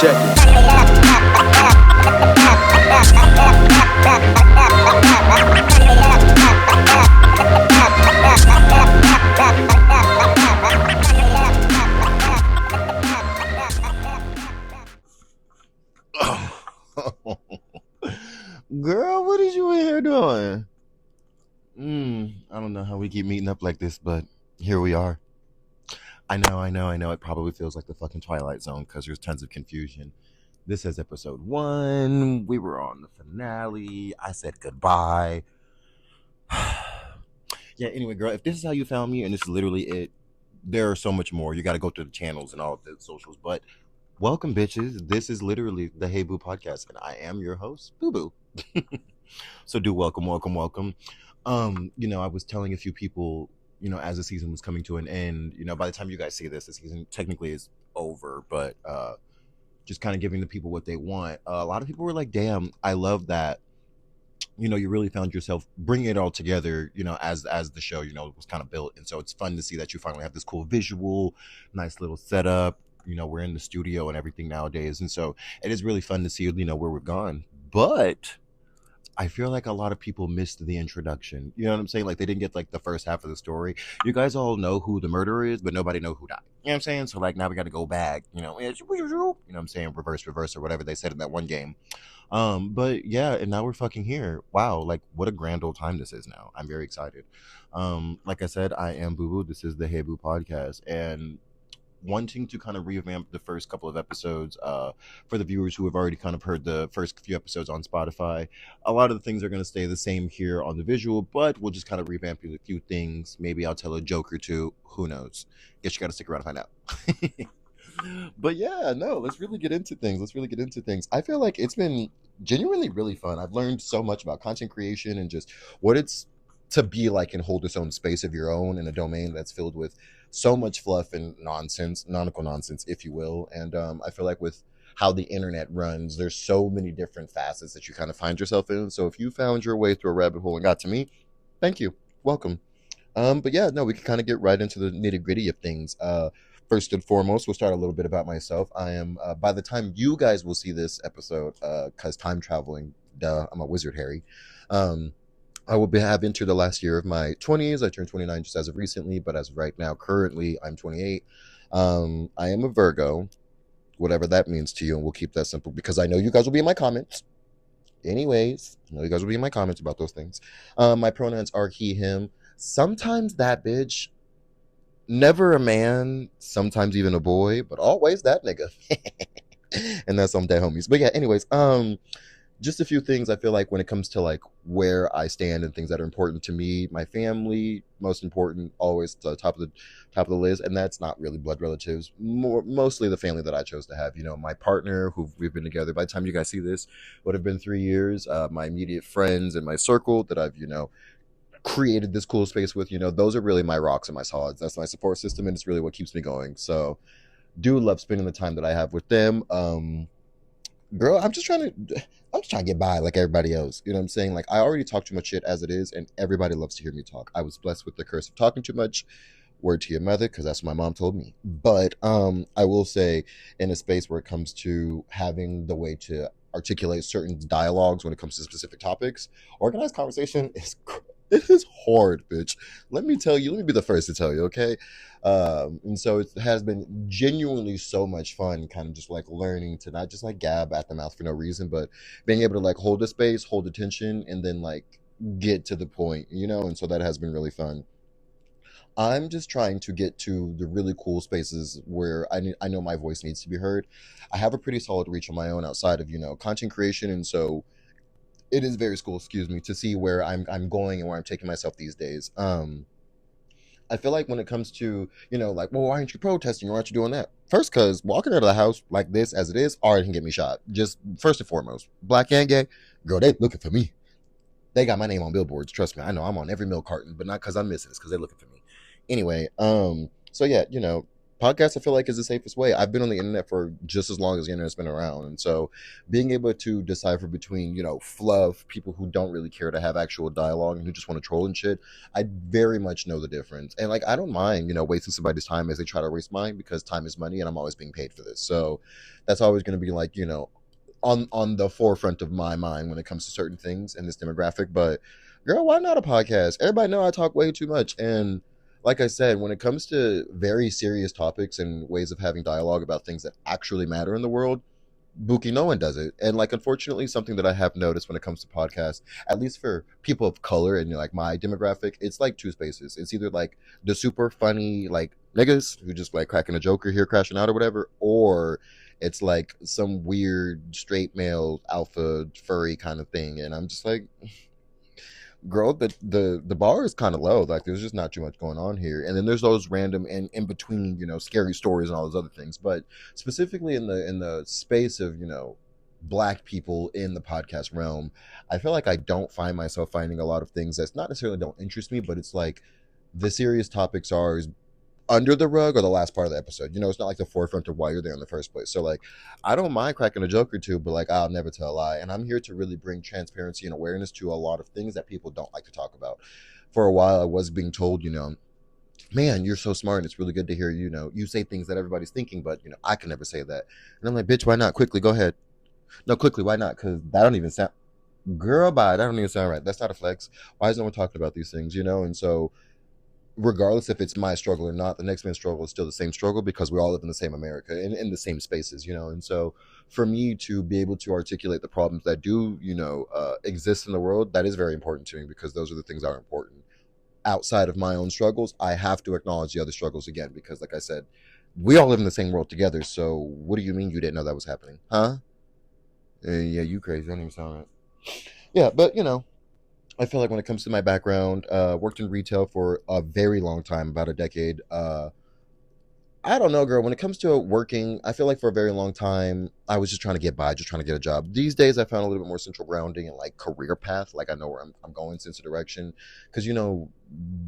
Check it. Girl, what is you in here doing? I don't know how we keep meeting up like this, but here we are. I know. It probably feels like the fucking Twilight Zone because there's tons of confusion. This is episode 1. We were on the finale. I said goodbye. Yeah, anyway, girl, if this is how you found me and this is literally it, there are so much more. You got to go through the channels and all of the socials, but welcome, bitches. This is literally the Hey Boo podcast, and I am your host, Boo Boo. So do welcome. I was telling a few people, as the season was coming to an end, by the time you guys see this, the season technically is over, but just kind of giving the people what they want. A lot of people were like, damn, I love that, you really found yourself bringing it all together, as the show, was kind of built. And so it's fun to see that you finally have this cool visual, nice little setup. We're in the studio and everything nowadays. And so it is really fun to see, where we've gone. But I feel like a lot of people missed the introduction. You know what I'm saying? Like they didn't get like the first half of the story. You guys all know who the murderer is, but nobody know who died. You know what I'm saying? So like now we got to go back, what I'm saying? Reverse, or whatever they said in that one game. But yeah, and now we're fucking here. Wow. Like what a grand old time this is now. I'm very excited. Like I said, I am Boo Boo. This is the Hey Boo podcast, and wanting to kind of revamp the first couple of episodes for the viewers who have already kind of heard the first few episodes on Spotify. A lot of the things are going to stay the same here on the visual, but we'll just kind of revamp a few things. Maybe I'll tell a joke or two. Who knows? Guess you got to stick around to find out. But yeah, no, let's really get into things. I feel like it's been genuinely really fun. I've learned so much about content creation and just what it's to be like and hold its own space of your own in a domain that's filled with so much fluff and nonsense, nautical nonsense, if you will. And I feel like with how the internet runs, there's so many different facets that you kind of find yourself in. So if you found your way through a rabbit hole and got to me, thank you. Welcome. But yeah, no, we can kind of get right into the nitty gritty of things. First and foremost, we'll start a little bit about myself. I am, by the time you guys will see this episode, because time traveling, I'm a wizard, Harry. I will have entered the last year of my 20s. I turned 29 just as of recently, but as of right now, currently, I'm 28. I am a Virgo, whatever that means to you, and we'll keep that simple because I know you guys will be in my comments. Anyways, I know you guys will be in my comments about those things. My pronouns are he, him. Sometimes that bitch. Never a man, sometimes even a boy, but always that nigga. And that's some dead homies. But yeah, anyways, just a few things I feel like when it comes to like where I stand and things that are important to me, my family, most important, always to the top of the list, and that's not really blood relatives, mostly the family that I chose to have. My partner, who we've been together. By the time you guys see this, would have been 3 years. My immediate friends and my circle that I've created this cool space with. Those are really my rocks and my solids. That's my support system, and it's really what keeps me going. So, do love spending the time that I have with them. Girl, I'm just trying to get by like everybody else. You know what I'm saying? Like I already talk too much shit as it is, and everybody loves to hear me talk. I was blessed with the curse of talking too much. Word to your mother, because that's what my mom told me. But I will say, in a space where it comes to having the way to articulate certain dialogues when it comes to specific topics, organized conversation is it is hard, bitch. Let me be the first to tell you, okay? And so it has been genuinely so much fun kind of just like learning to not just like gab at the mouth for no reason, but being able to like hold the space, hold attention, and then like get to the point, and so that has been really fun. I'm just trying to get to the really cool spaces where I know my voice needs to be heard. I have a pretty solid reach on my own outside of, content creation, and so it is very cool, to see where I'm going and where I'm taking myself these days. I feel like when it comes to, like, well, why aren't you protesting? Why aren't you doing that? First, because walking out of the house like this as it is already can get me shot. Just first and foremost, black and gay, girl, they looking for me. They got my name on billboards. Trust me, I know I'm on every milk carton, but not because I'm missing. It's because they're looking for me. Anyway, so yeah, podcast I feel like is the safest way. I've been on the internet for just as long as the internet's been around, and so being able to decipher between fluff, people who don't really care to have actual dialogue and who just want to troll and shit, I very much know the difference. And like I don't mind wasting somebody's time as they try to waste mine, because time is money and I'm always being paid for this. So that's always going to be like on the forefront of my mind when it comes to certain things in this demographic. But girl, why not a podcast? Everybody know I talk way too much. And like I said, when it comes to very serious topics and ways of having dialogue about things that actually matter in the world, Buki, no one does it. And like, unfortunately, something that I have noticed when it comes to podcasts, at least for people of color and like my demographic, it's like two spaces. It's either like the super funny like niggas who just like cracking a joke or here crashing out or whatever, or it's like some weird straight male alpha furry kind of thing. And I'm just like, girl, the bar is kind of low. Like there's just not too much going on here. And then there's those random and in between scary stories and all those other things. But specifically in the space of black people in the podcast realm, I feel like I don't find myself finding a lot of things that's not necessarily don't interest me, but it's like the serious topics are under the rug or the last part of the episode. It's not like the forefront of why you're there in the first place. So like, I don't mind cracking a joke or two, but like, I'll never tell a lie. And I'm here to really bring transparency and awareness to a lot of things that people don't like to talk about. For a while, I was being told, man, you're so smart and it's really good to hear, you say things that everybody's thinking, but I can never say that. And I'm like, bitch, why not? Quickly, go ahead. No, quickly, why not? Because that don't even sound, girl, bye. That don't even sound right. That's not a flex. Why is no one talking about these things, And so regardless if it's my struggle or not, the next man's struggle is still the same struggle, because we all live in the same America and in the same spaces, And so for me to be able to articulate the problems that do, exist in the world, that is very important to me, because those are the things that are important. Outside of my own struggles, I have to acknowledge the other struggles again, because like I said, we all live in the same world together. So what do you mean you didn't know that was happening? Huh? Yeah, you crazy. I don't even sound right. Yeah, but I feel like when it comes to my background, worked in retail for a very long time, about a decade. I don't know, girl. When it comes to working, I feel like for a very long time, I was just trying to get by, just trying to get a job. These days, I found a little bit more central grounding and like career path. Like I know where I'm going, sense of direction. Because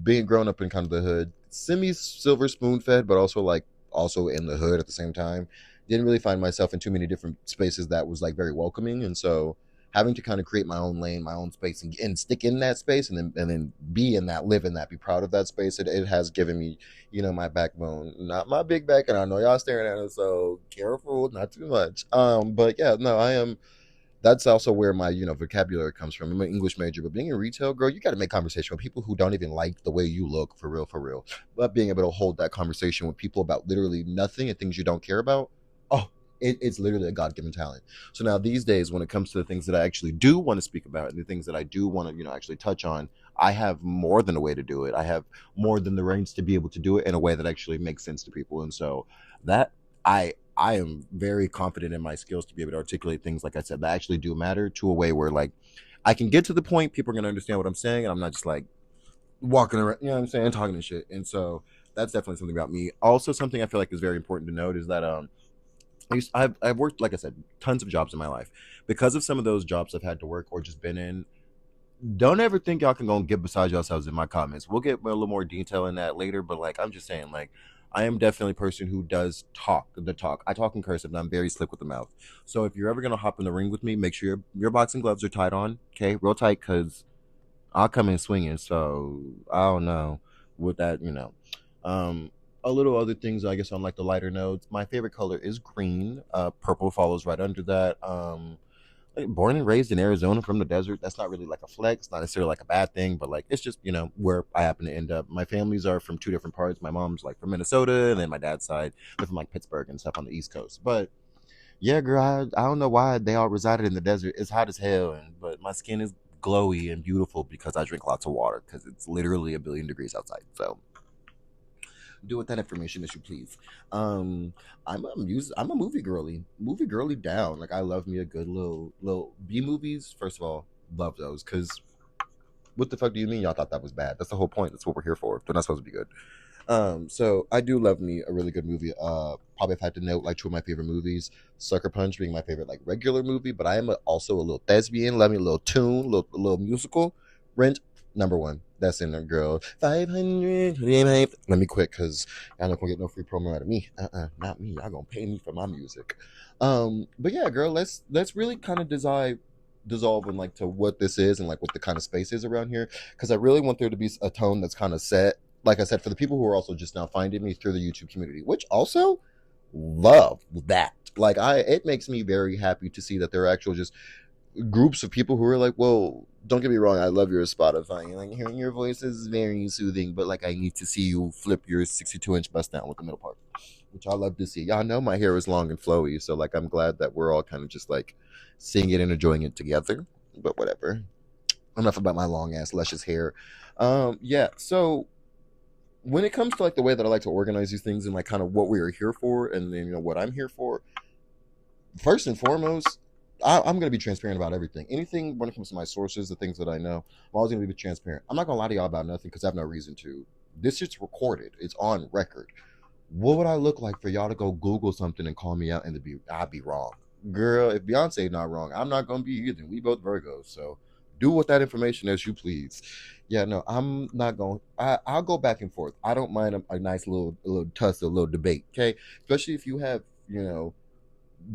being grown up in kind of the hood, semi silver spoon fed, but also also in the hood at the same time, didn't really find myself in too many different spaces that was like very welcoming, and so having to kind of create my own lane, my own space, and stick in that space, and then be in that, live in that, be proud of that space. It has given me, my backbone, not my big back, and I know y'all staring at it, so careful, not too much. But yeah, no, I am. That's also where my, vocabulary comes from. I'm an English major, but being in retail, girl, you got to make conversation with people who don't even like the way you look, for real, for real. But being able to hold that conversation with people about literally nothing and things you don't care about, oh, it's literally a God-given talent. So now these days, when it comes to the things that I actually do want to speak about and the things that I do want to, actually touch on, I have more than a way to do it. I have more than the reins to be able to do it in a way that actually makes sense to people. And so that I am very confident in my skills to be able to articulate things, like I said, that actually do matter, to a way where like I can get to the point, people are going to understand what I'm saying, and I'm not just like walking around, you know what I'm saying, talking and shit. And so that's definitely something about me. Also, something I feel like is very important to note is that I've worked, like I said, tons of jobs in my life. Because of some of those jobs I've had to work or just been in, don't ever think y'all can go and get beside yourselves in my comments. We'll get a little more detail in that later, but like I'm just saying, like I am definitely a person who does talk the talk. I talk in cursive and I'm very slick with the mouth. So if you're ever gonna hop in the ring with me, make sure your boxing gloves are tied on, okay, real tight, because I'll come in swinging. So I don't know with that, a little other things, I guess, on like the lighter notes. My favorite color is green. Purple follows right under that. Like, born and raised in Arizona from the desert. That's not really like a flex, not necessarily like a bad thing, but like it's just, where I happen to end up. My families are from two different parts. My mom's like from Minnesota, and then my dad's side, they're from like Pittsburgh and stuff on the East Coast. But yeah, girl, I don't know why they all resided in the desert. It's hot as hell, but my skin is glowy and beautiful because I drink lots of water, because it's literally a billion degrees outside. So do with that information as you please. I'm a movie girly down. Like I love me a good little B movies. First of all, love those, because what the fuck do you mean y'all thought that was bad? That's the whole point. That's what we're here for. They're not supposed to be good. So I do love me a really good movie. Probably if I had to note like two of my favorite movies, Sucker Punch being my favorite like regular movie, but I am also a little thespian. Love me a little tune, little musical. Rent, number one. That's in there, girl. 500. Let me quit because y'all not gonna get no free promo out of me. Not me. Y'all gonna pay me for my music. But yeah, girl, let's really kind of dissolve in like to what this is and like what the kind of space is around here, because I really want there to be a tone that's kind of set. Like I said, for the people who are also just now finding me through the YouTube community, which also love that. Like it makes me very happy to see that there are actual just groups of people who are like, well, don't get me wrong, I love your Spotify. Like hearing your voice is very soothing, but like I need to see you flip your 62-inch bust down with the middle part, which I love to see. Y'all know my hair is long and flowy, so like I'm glad that we're all kind of just like seeing it and enjoying it together. But whatever. Enough about my long ass luscious hair. Yeah. So when it comes to like the way that I like to organize these things and like kind of what we are here for, and then what I'm here for, first and foremost, I'm going to be transparent about everything. Anything when it comes to my sources, the things that I know, I'm always going to be transparent. I'm not going to lie to y'all about nothing because I have no reason to. This shit's recorded. It's on record. What would I look like for y'all to go Google something and call me out and I'd be wrong? Girl, if Beyonce not wrong, I'm not going to be either. We both Virgos, so do with that information as you please. Yeah, no, I'm not going. I'll go back and forth. I don't mind a nice little tussle, a little debate. Okay, especially if you have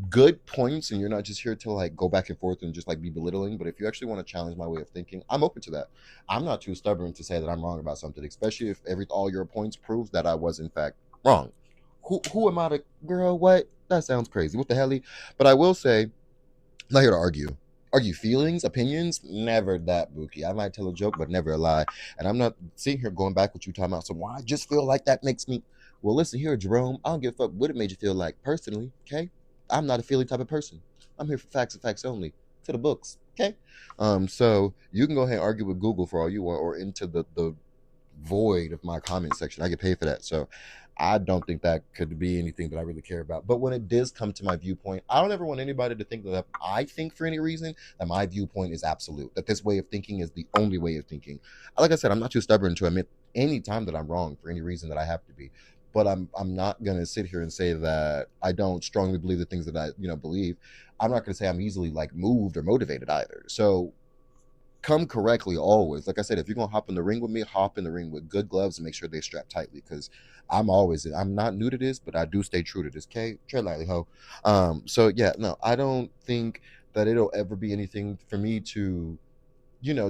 good points and you're not just here to like go back and forth and just like be belittling. But if you actually want to challenge my way of thinking, I'm open to that. I'm not too stubborn to say that I'm wrong about something, especially if all your points proves that I was in fact wrong. Who am I to, girl? What? That sounds crazy. What the hell? But I will say, I'm not here to argue feelings, opinions. Never that, Bookie. I might tell a joke but never a lie, and I'm not sitting here going back what you talking about. So why I just feel like that makes me, well, listen here, Jerome, I don't give a fuck what it made you feel like personally. Okay, I'm not a feeling type of person. I'm here for facts and facts only. To the books. Okay. So you can go ahead and argue with Google for all you want, or into the void of my comment section. I get paid for that. So I don't think that could be anything that I really care about. But when it does come to my viewpoint, I don't ever want anybody to think that if I think for any reason that my viewpoint is absolute, that this way of thinking is the only way of thinking. Like I said, I'm not too stubborn to admit any time that I'm wrong for any reason that I have to be. But I'm not gonna sit here and say that I don't strongly believe the things that I believe. I'm not gonna say I'm easily like moved or motivated either. So come correctly always. Like I said, if you're gonna hop in the ring with me, hop in the ring with good gloves and make sure they strap tightly, because I'm not new to this, but I do stay true to this. Okay, tread lightly, ho. So yeah, no, I don't think that it'll ever be anything for me to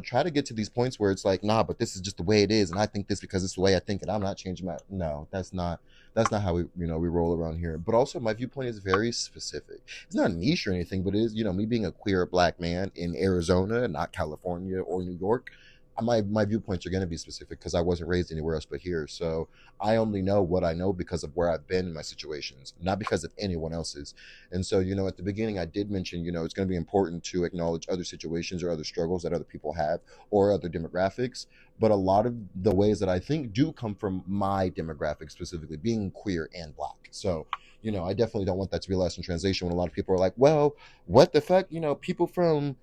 try to get to these points where it's like, nah, but this is just the way it is, and I think this because it's the way I think, and I'm not changing my. No, that's not how we roll around here. But also, my viewpoint is very specific. It's not niche or anything, but it is me being a queer black man in Arizona, not California or New York. My viewpoints are going to be specific because I wasn't raised anywhere else but here. So I only know what I know because of where I've been in my situations, not because of anyone else's. And so, at the beginning, I did mention, it's going to be important to acknowledge other situations or other struggles that other people have or other demographics. But a lot of the ways that I think do come from my demographic, specifically being queer and black. So, I definitely don't want that to be lost in translation when a lot of people are like, well, what the fuck? People from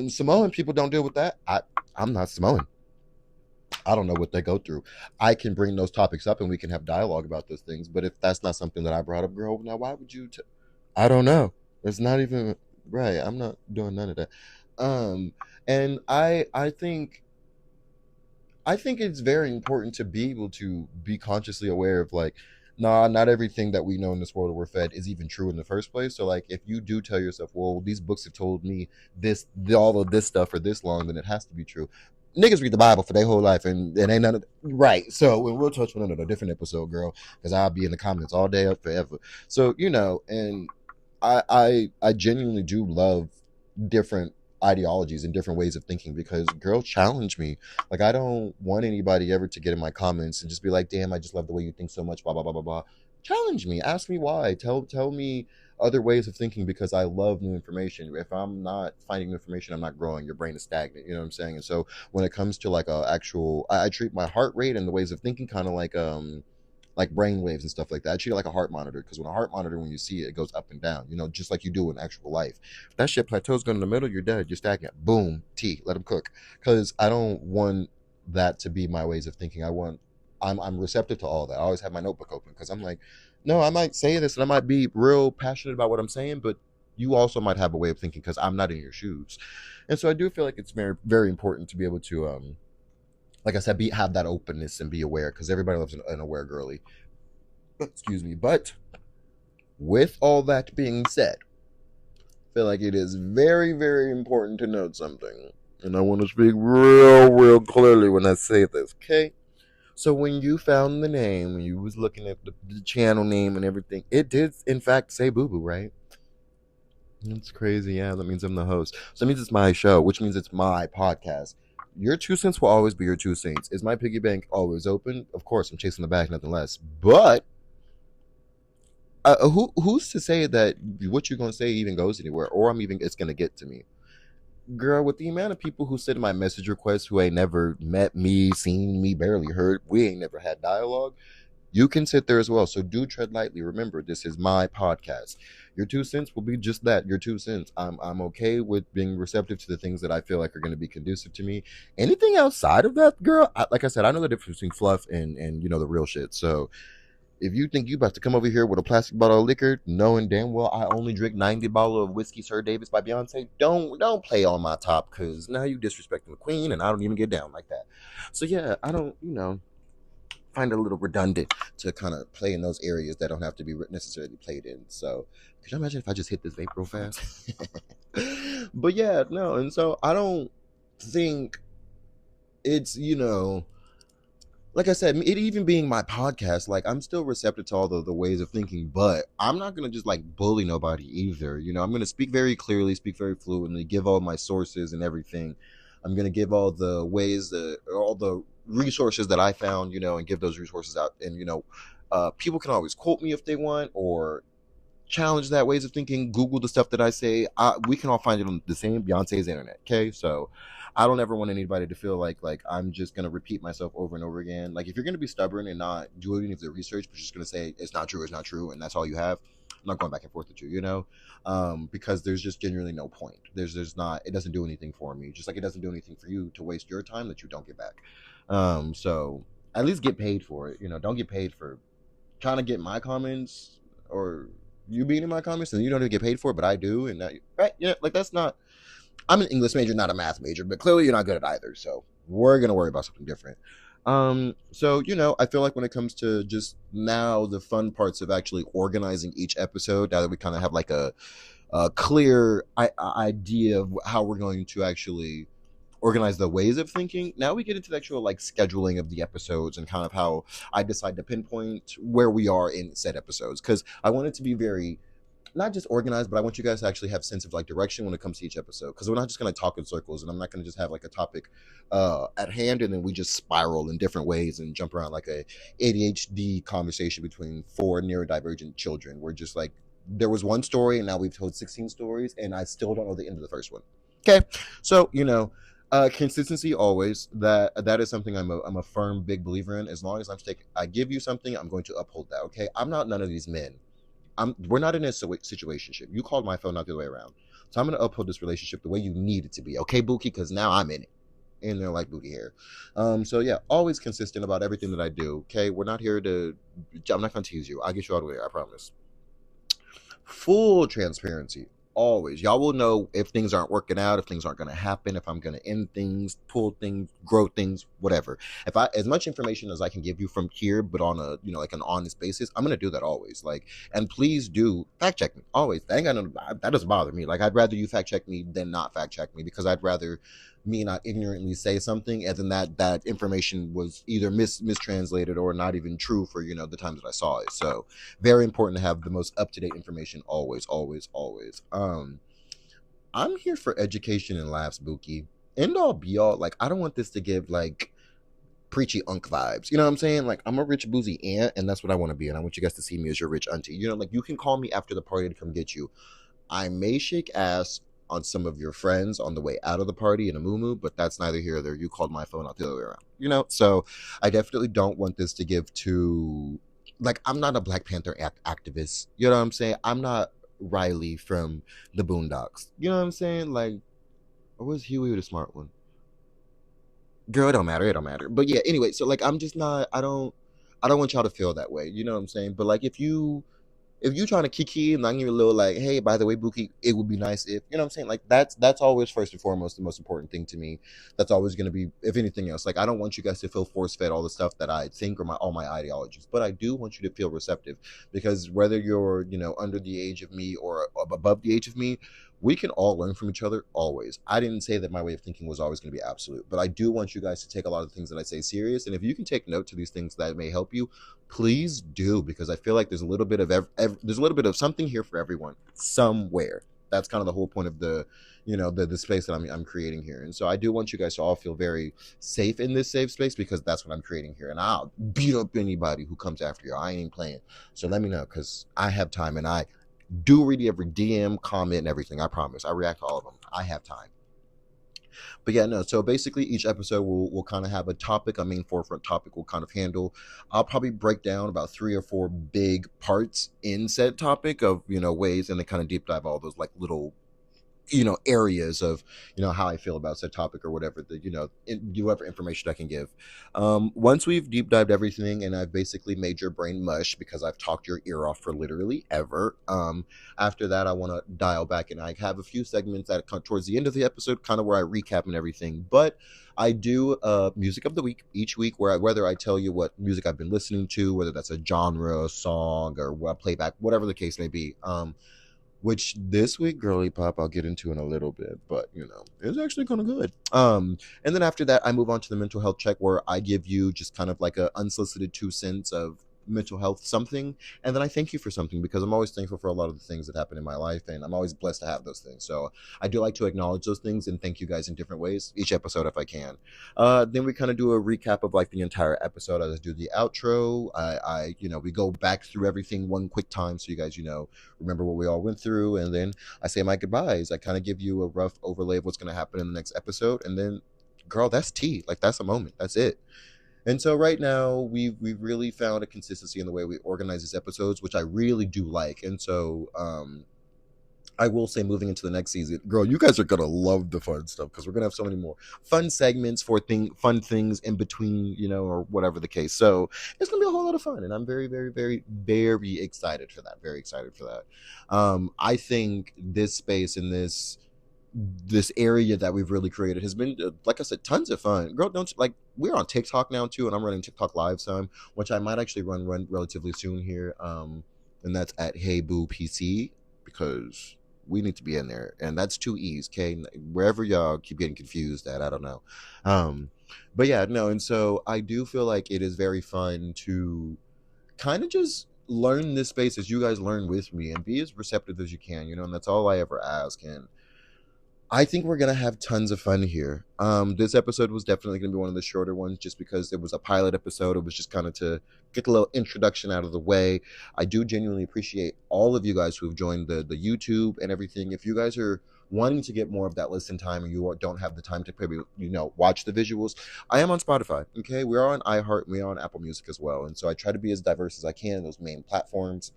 Samoan people don't deal with that. I'm not Samoan. I don't know what they go through. I can bring those topics up and we can have dialogue about those things. But if that's not something that I brought up, girl, now why would you? I don't know. It's not even right. I'm not doing none of that. And I think it's very important to be able to be consciously aware of like, nah, not everything that we know in this world that we're fed is even true in the first place. So like, if you do tell yourself, well, these books have told me all of this stuff for this long, then it has to be true. Niggas read the Bible for their whole life, and it ain't none of right. So and we'll touch on it in a different episode, girl, because I'll be in the comments all day up forever. So and I genuinely do love different ideologies and different ways of thinking, because girl, challenge me. Like I don't want anybody ever to get in my comments and just be like, damn, I just love the way you think so much, blah blah blah blah blah. Challenge me, ask me why, tell me other ways of thinking, because I love new information. If I'm not finding information, I'm not growing. Your brain is stagnant, you know what I'm saying? And so when it comes to like a actual, I treat my heart rate and the ways of thinking kind of like brain waves and stuff like that. I treat it like a heart monitor, because when a heart monitor, when you see it, it goes up and down, just like you do in actual life. If that shit plateaus going in the middle, you're dead, you're stagnant. Boom, tea, let them cook. Because I don't want that to be my ways of thinking. I'm receptive to all that. I always have my notebook open, because I'm like, no, I might say this and I might be real passionate about what I'm saying, but you also might have a way of thinking because I'm not in your shoes. And so I do feel like it's very, very important to be able to like I said, have that openness and be aware, because everybody loves an aware girly. Excuse me. But with all that being said, I feel like it is very, very important to note something. And I want to speak real, real clearly when I say this, okay? So when you found the name, when you was looking at the channel name and everything, it did in fact say Boo Boo, right? That's crazy. Yeah, that means I'm the host. So that means it's my show, which means it's my podcast. Your 2 cents will always be your 2 cents. Is my piggy bank always open? Of course, I'm chasing the bag, nothing less. But who's to say that what you're gonna say even goes anywhere, or it's gonna get to me? Girl, with the amount of people who send my message requests who ain't never met me, seen me, barely heard, we ain't never had dialogue. You can sit there as well. So do tread lightly. Remember, this is my podcast. Your 2 cents will be just that, your 2 cents. I'm okay with being receptive to the things that I feel like are going to be conducive to me. Anything outside of that, girl, like I said, I know the difference between fluff and the real shit. So if you think you about to come over here with a plastic bottle of liquor, knowing damn well I only drink 90 bottle of whiskey Sir Davis by Beyonce, don't play on my top, because now you disrespecting the queen, and I don't even get down like that. So yeah, I don't, find it a little redundant to kind of play in those areas that don't have to be necessarily played in. So, could you imagine if I just hit this vape real fast? But yeah, no, and so I don't think it's, like I said, it even being my podcast, like I'm still receptive to all the ways of thinking, but I'm not gonna just like bully nobody either. I'm gonna speak very clearly, speak very fluently, give all my sources and everything. I'm gonna give all the ways, all the resources that I found, and give those resources out. And people can always quote me if they want, or challenge that ways of thinking. Google the stuff that I say. We can all find it on the same Beyonce's internet. Okay, so I don't ever want anybody to feel like I'm just gonna repeat myself over and over again. Like if you're gonna be stubborn and not do any of the research, but just gonna say it's not true, and that's all you have. I'm not going back and forth with you, because there's just genuinely no point. There's not. It doesn't do anything for me. Just like it doesn't do anything for you to waste your time that you don't get back. So at least get paid for it. Don't get paid for trying to get my comments, or you being in my comments, and you don't even get paid for it, but I do, and that, right? Yeah, like that's not. I'm an English major, not a math major, but clearly you're not good at either. So we're gonna worry about something different. So I feel like when it comes to just now the fun parts of actually organizing each episode, now that we kind of have like a clear idea of how we're going to actually organize the ways of thinking. Now we get into the actual like scheduling of the episodes and kind of how I decide to pinpoint where we are in said episodes, because I want it to be very not just organized, but I want you guys to actually have sense of like direction when it comes to each episode, because we're not just going to talk in circles, and I'm not going to just have like a topic at hand and then we just spiral in different ways and jump around like a ADHD conversation between four neurodivergent children. We're just like, there was one story and now we've told 16 stories and I still don't know the end of the first one. Okay, so consistency always. That is something I'm a firm big believer in. As long as I give you something, I'm going to uphold that. Okay, I'm not none of these men. We're not in a situationship. You called my phone, not the other way around. So I'm going to uphold this relationship the way you need it to be. Okay, Bookie, because now I'm in it. And they're like booty hair. So yeah, always consistent about everything that I do. Okay, we're not here to. I'm not going to tease you. I'll get you all the way. I promise. Full transparency. Always. Y'all will know if things aren't working out, if things aren't going to happen, if I'm going to end things, pull things, grow things, whatever. If I, as much information as I can give you from here, but on a, like an honest basis, I'm going to do that always. Like, and please do fact check me always. That doesn't bother me. Like, I'd rather you fact check me than not fact check me, because I'd rather me not ignorantly say something and then that information was either mistranslated or not even true for the times that I saw it. So very important to have the most up-to-date information always, always, always. I'm here for education and laughs, Bookie. End all be all. Like, I don't want this to give like preachy unk vibes. You know what I'm saying? Like, I'm a rich boozy aunt, and that's what I want to be. And I want you guys to see me as your rich auntie. Like, you can call me after the party to come get you. I may shake ass on some of your friends on the way out of the party in a moo, but that's neither here nor there. You called my phone, not the other way around. So I definitely don't want this to give to, like, I'm not a Black Panther activist. You know what I'm saying? I'm not Riley from the Boondocks. You know what I'm saying? Like, or was Huey the smart one? Girl, it don't matter. It don't matter. But yeah, anyway, so like, I'm just not. I don't want y'all to feel that way. You know what I'm saying? But like, if you if you trying to kiki and I'm your little like, hey, by the way, Buki, it would be nice if, you know what I'm saying? Like that's always first and foremost the most important thing to me. That's always gonna be, if anything else. Like I don't want you guys to feel force fed all the stuff that I think or all my ideologies, but I do want you to feel receptive, because whether you're, under the age of me or above the age of me, we can all learn from each other always. I didn't say that my way of thinking was always going to be absolute, but I do want you guys to take a lot of the things that I say serious. And if you can take note to these things that may help you, please do, because I feel like there's a little bit of there's a little bit of something here for everyone somewhere. That's kind of the whole point of the, the space that I'm creating here. And so I do want you guys to all feel very safe in this safe space, because that's what I'm creating here. And I'll beat up anybody who comes after you. I ain't playing. So let me know, because I have time, and I do read every DM, comment, and everything. I promise. I react to all of them. I have time. But yeah, no. So basically, each episode will kind of have a topic. A main forefront topic will kind of handle. I'll probably break down about 3 or 4 big parts in said topic of, ways, and then kind of deep dive all those like little, areas of, how I feel about said topic, or whatever the, whatever information I can give. Once we've deep dived everything and I've basically made your brain mush because I've talked your ear off for literally ever, after that I want to dial back, and I have a few segments that come towards the end of the episode, kind of where I recap and everything. But I do music of the week each week, whether I tell you what music I've been listening to, whether that's a genre, a song, or what playback, whatever the case may be. Which this week, girly pop, I'll get into in a little bit, but it's actually kind of good. And then after that, I move on to the mental health check, where I give you just kind of like a unsolicited 2 cents of mental health something, and then I thank you for something, because I'm always thankful for a lot of the things that happen in my life, and I'm always blessed to have those things. So I do like to acknowledge those things and thank you guys in different ways each episode if I can. Then we kind of do a recap of like the entire episode. I just do the outro. We go back through everything one quick time, so you guys remember what we all went through, and then I say my goodbyes. I kind of give you a rough overlay of what's going to happen in the next episode, and then, girl, that's tea. Like, that's a moment. That's it. And so right now we've really found a consistency in the way we organize these episodes, which I really do like. And so I will say, moving into the next season, girl, you guys are gonna love the fun stuff, because we're gonna have so many more fun segments for fun things in between, or whatever the case. So it's gonna be a whole lot of fun, and I'm very, very, very, very excited for that. Very excited for that. I think this space and this area that we've really created has been, like I said, tons of fun. Girl, don't like, we're on TikTok now too, and I'm running TikTok live some, which I might actually run relatively soon here. And that's at Hey Boo PC, because we need to be in there, and that's 2 E's. Okay, wherever y'all keep getting confused at, I don't know. But yeah, no, and so I do feel like it is very fun to kind of just learn this space as you guys learn with me, and be as receptive as you can, and that's all I ever ask. And I think we're going to have tons of fun here. This episode was definitely going to be one of the shorter ones, just because it was a pilot episode. It was just kind of to get a little introduction out of the way. I do genuinely appreciate all of you guys who have joined the YouTube and everything. If you guys are wanting to get more of that listen time, and you don't have the time to maybe, watch the visuals, I am on Spotify. Okay. We are on iHeart, and we are on Apple Music as well. And so I try to be as diverse as I can in those main platforms.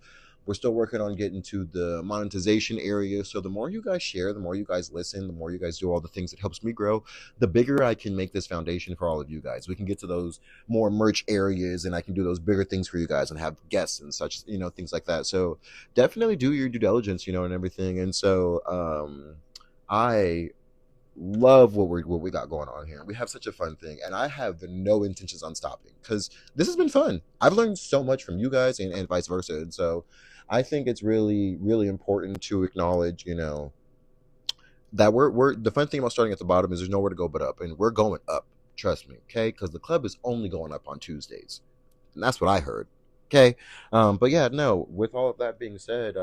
We're still working on getting to the monetization area. So the more you guys share, the more you guys listen, the more you guys do all the things that helps me grow, the bigger I can make this foundation for all of you guys. We can get to those more merch areas, and I can do those bigger things for you guys and have guests and such, things like that. So definitely do your due diligence, and everything. And so I love what we got going on here. We have such a fun thing, and I have no intentions on stopping, because this has been fun. I've learned so much from you guys, and vice versa. And so I think it's really, really important to acknowledge, that we're the fun thing about starting at the bottom is there's nowhere to go but up, and we're going up. Trust me, okay? Because the club is only going up on Tuesdays, and that's what I heard. Okay, but yeah, no. With all of that being said,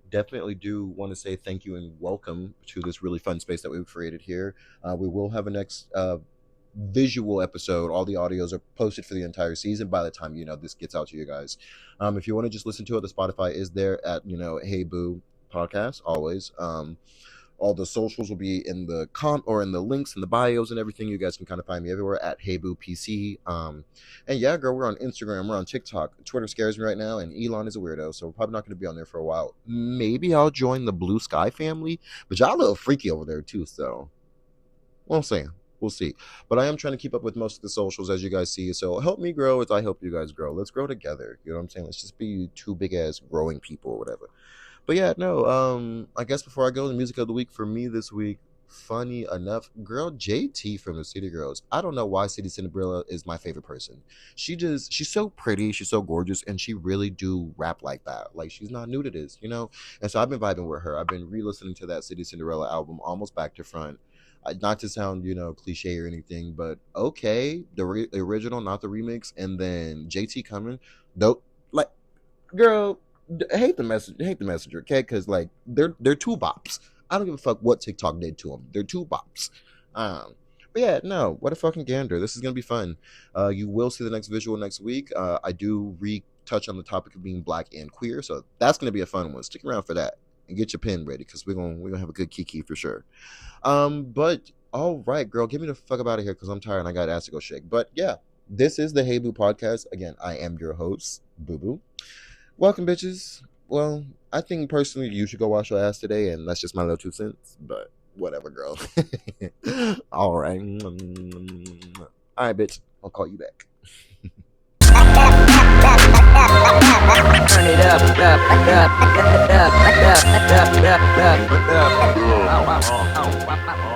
definitely do want to say thank you and welcome to this really fun space that we've created here. We will have a next visual episode. All the audios are posted for the entire season by the time this gets out to you guys. If you want to just listen to it, the Spotify is there at Hey Boo Podcast always. All the socials will be in the or in the links in the bios and everything. You guys can kind of find me everywhere at Hey Boo PC. And yeah, girl, we're on Instagram, we're on TikTok. Twitter scares me right now, and Elon is a weirdo, so we're probably not going to be on there for a while. Maybe I'll join the Blue Sky family, but y'all a little freaky over there too, so we'll see. We'll see. But I am trying to keep up with most of the socials, as you guys see. So help me grow as I help you guys grow. Let's grow together. You know what I'm saying? Let's just be two big ass growing people or whatever. But yeah, no. I guess before I go, the music of the week for me this week. Funny enough, girl JT from the City Girls. I don't know why City Cinderella is my favorite person. She's so pretty, she's so gorgeous, and she really do rap like that. Like she's not new to this, you know. And so I've been vibing with her. I've been re-listening to that City Cinderella album almost back to front. Not to sound cliche or anything, but okay, the original, not the remix, and then JT coming, dope. Like, girl, hate the messenger, okay? Because like they're two bops. I don't give a fuck what TikTok did to them. They're two bops. But yeah, no, what a fucking gander. This is gonna be fun. You will see the next visual next week. I do retouch on the topic of being black and queer, so that's gonna be a fun one. Stick around for that and get your pen ready because we're gonna have a good kiki for sure. But all right, girl, get me the fuck up out of here because I'm tired and I got ass to go shake. But yeah, this is the Hey Boo podcast. Again, I am your host, Boo Boo. Welcome, bitches. Well, I think personally you should go wash your ass today, and that's just my little 2 cents. But whatever, girl. All right. All right, bitch. I'll call you back. Turn it up, up, up, up, up, up, up, up, up, up, up.